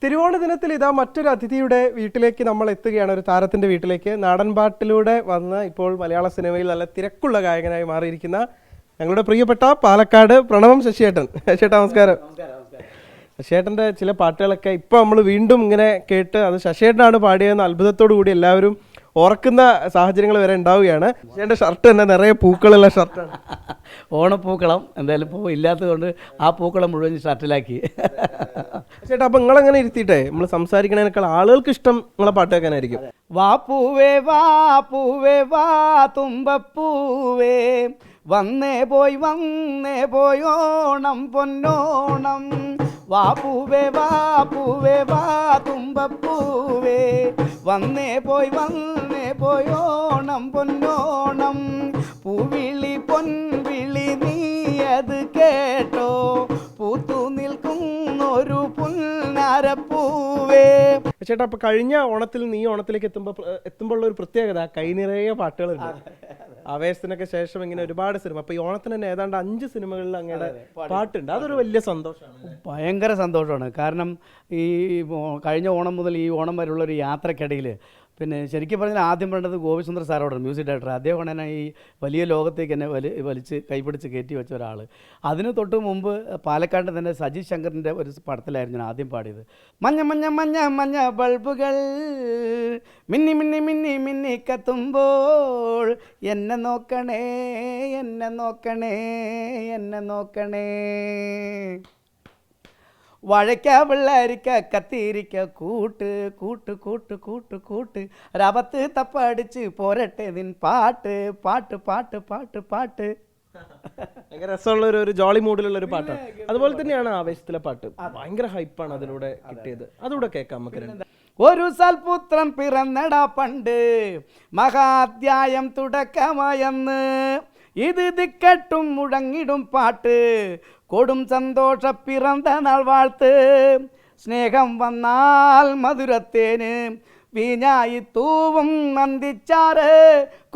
തിരുവോണ ദിനത്തിൽ ഇതാ മറ്റൊരു അതിഥിയുടെ വീട്ടിലേക്ക് നമ്മൾ എത്തുകയാണ്. ഒരു താരത്തിന്റെ വീട്ടിലേക്ക്. നാടൻ പാട്ടിലൂടെ വന്ന് ഇപ്പോൾ മലയാള സിനിമയിൽ നല്ല തിരക്കുള്ള ഗായകനായി മാറിയിരിക്കുന്ന ഞങ്ങളുടെ പ്രിയപ്പെട്ട പാലക്കാട് പ്രണവം ശശിയേട്ടൻ. ശശിയേട്ടൻ നമസ്കാരം. ശശിയേട്ടൻ്റെ ചില പാട്ടുകളൊക്കെ ഇപ്പോൾ നമ്മൾ വീണ്ടും ഇങ്ങനെ കേട്ട് അത് ശശിയേട്ടനാണ് പാടിയതെന്ന് അത്ഭുതത്തോടു കൂടി എല്ലാവരും ഓർക്കുന്ന സാഹചര്യങ്ങൾ വരെ ഉണ്ടാവുകയാണ്. ശശിയേട്ടൻ്റെ ഷർട്ട് തന്നെ നിറയെ പൂക്കളുള്ള ഷർട്ടാണ്. ഓണപ്പൂക്കളം എന്തായാലും പൂ ഇല്ലാത്തതുകൊണ്ട് ആ പൂക്കളം മുഴുവൻ ഷർട്ടിലാക്കി. ചേട്ടാ, അപ്പം നിങ്ങളങ്ങനെ ഇരുത്തിയിട്ടേ നമ്മൾ സംസാരിക്കണേനേക്കാൾ ആളുകൾക്ക് ഇഷ്ടം നിങ്ങളെ പാട്ട് കേൾക്കാനായിരിക്കും. വാ പൂവേ വാ തുമ്പപ്പൂവേ, വന്നേ പോയി ഓണം പൊന്നോണം. വാ പൂവേ വാ തുമ്പപ്പൂവേ, വന്നേ പോയി ഓണം പൊന്നോണം. പൂവിളി പൊൻവിളി നീ അത് കേട്ടോ, പൂത്തു നിൽക്കുന്നൊരു പുന്നാരപ്പൂവേ. ചേട്ടാ, അപ്പൊ കഴിഞ്ഞ ഓണത്തിൽ നീ ഓണത്തിലേക്ക് എത്തുമ്പോൾ ഉള്ള ഒരു പ്രത്യേകത കൈനിറയ പാട്ടുകളുണ്ട്. ആവേശത്തിനൊക്കെ ശേഷം ഇങ്ങനെ ഒരുപാട് സിനിമ. അപ്പൊ ഈ ഓണത്തിന് തന്നെ ഏതാണ്ട് 5 സിനിമകളിൽ അങ്ങയുടെ പാട്ടുണ്ട്. അതൊരു വലിയ സന്തോഷമാണ്. ഭയങ്കര സന്തോഷമാണ്. കാരണം ഈ കഴിഞ്ഞ ഓണം മുതൽ ഈ ഓണം വരെയുള്ള ഒരു യാത്രക്കിടയിൽ പിന്നെ ശരിക്കും പറഞ്ഞാൽ ആദ്യം വേണ്ടത് ഗോപിസുന്ദർ സാറോടാണ്, മ്യൂസിക് ഡയറക്ടർ. അദ്ദേഹമാണ് ഈ വലിയ ലോകത്തേക്ക് എന്നെ വലിച്ച് കൈപിടിച്ച് കയറ്റി വെച്ച ഒരാൾ. അതിന് തൊട്ട് മുമ്പ് പാലക്കാട് തന്നെ സജി ശങ്കറിൻ്റെ ഒരു പടത്തിലായിരുന്നു ഞാൻ ആദ്യം പാടിയത്. മഞ്ഞ മഞ്ഞ മഞ്ഞ മഞ്ഞ ബൾബുകൾ മിന്നി മിന്നി മിന്നി മിന്നി കത്തുമ്പോൾ എന്നെ നോക്കണേ എന്നെ നോക്കണേ എന്നെ നോക്കണേ. വഴക്ക വെള്ളരിക്ക കത്തിരിക്ക കൂട്ട് കൂട്ട് കൂട്ട് കൂട്ട് കൂട്ട് രവത്ത് തപ്പടിച്ച് പോരട്ടെ നിൻ പാട്ട് പാട്ട് പാട്ട് പാട്ട് പാട്ട്. ഭയങ്കര രസമുള്ള ഒരു ജോളി മൂഡിലുള്ള ഒരു പാട്ടാണ്. അതുപോലെ തന്നെയാണ് ആവേശത്തിലെ പാട്ട്. ഭയങ്കര ഹൈപ്പാണ് അതിലൂടെ കിട്ടിയത്. അതുകൂടെ കേൾക്കാം നമുക്ക്. ഒരു സൽപുത്രൻ പിറന്നടാ പണ്ട്, മഹാധ്യായം തുടക്കമായെന്ന്. ഇത് ദിക്കട്ടും മുഴങ്ങിടും പാട്ട്, കൊടും സന്തോഷ പിറந்த നാൾ വാഴ്ത്ത്. സ്നേഹം വന്നാൽ മധുരത്തേന് വീഞ്ഞായി തൂവും നന്ദിച്ചാറ്.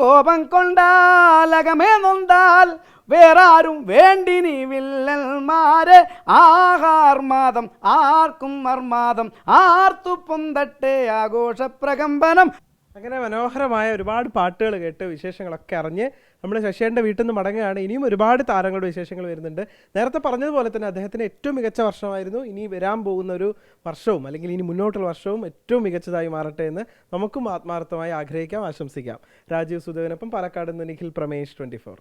കോപം കൊണ്ടാൽ അകമേ നൊന്താൽ വേറാരും വേണ്ടി നീ വില്ലന്മാരെ. ആഹാർമാദം ആർക്കും മർമാദം ആർത്തു പൊന്തട്ടെ ആഘോഷ പ്രകമ്പനം. അങ്ങനെ മനോഹരമായ ഒരുപാട് പാട്ടുകൾ കേട്ട് വിശേഷങ്ങളൊക്കെ അറിഞ്ഞ് നമ്മൾ ശശിയേട്ടൻ്റെ വീട്ടിൽ നിന്ന് മടങ്ങുകയാണ്. ഇനിയും ഒരുപാട് താരങ്ങളുടെ വിശേഷങ്ങൾ വരുന്നുണ്ട്. നേരത്തെ പറഞ്ഞതുപോലെ തന്നെ അദ്ദേഹത്തിന് ഏറ്റവും മികച്ച വർഷമായിരുന്നു. ഇനി വരാൻ പോകുന്ന ഒരു വർഷവും അല്ലെങ്കിൽ ഇനി മുന്നോട്ടുള്ള വർഷവും ഏറ്റവും മികച്ചതായി മാറട്ടെ എന്ന് നമുക്കും ആത്മാർത്ഥമായി ആഗ്രഹിക്കാം, ആശംസിക്കാം. രാജീവ് സുദേവനൊപ്പം പാലക്കാട് നിന്ന് നിഖിൽ പ്രമേഷ്, 24.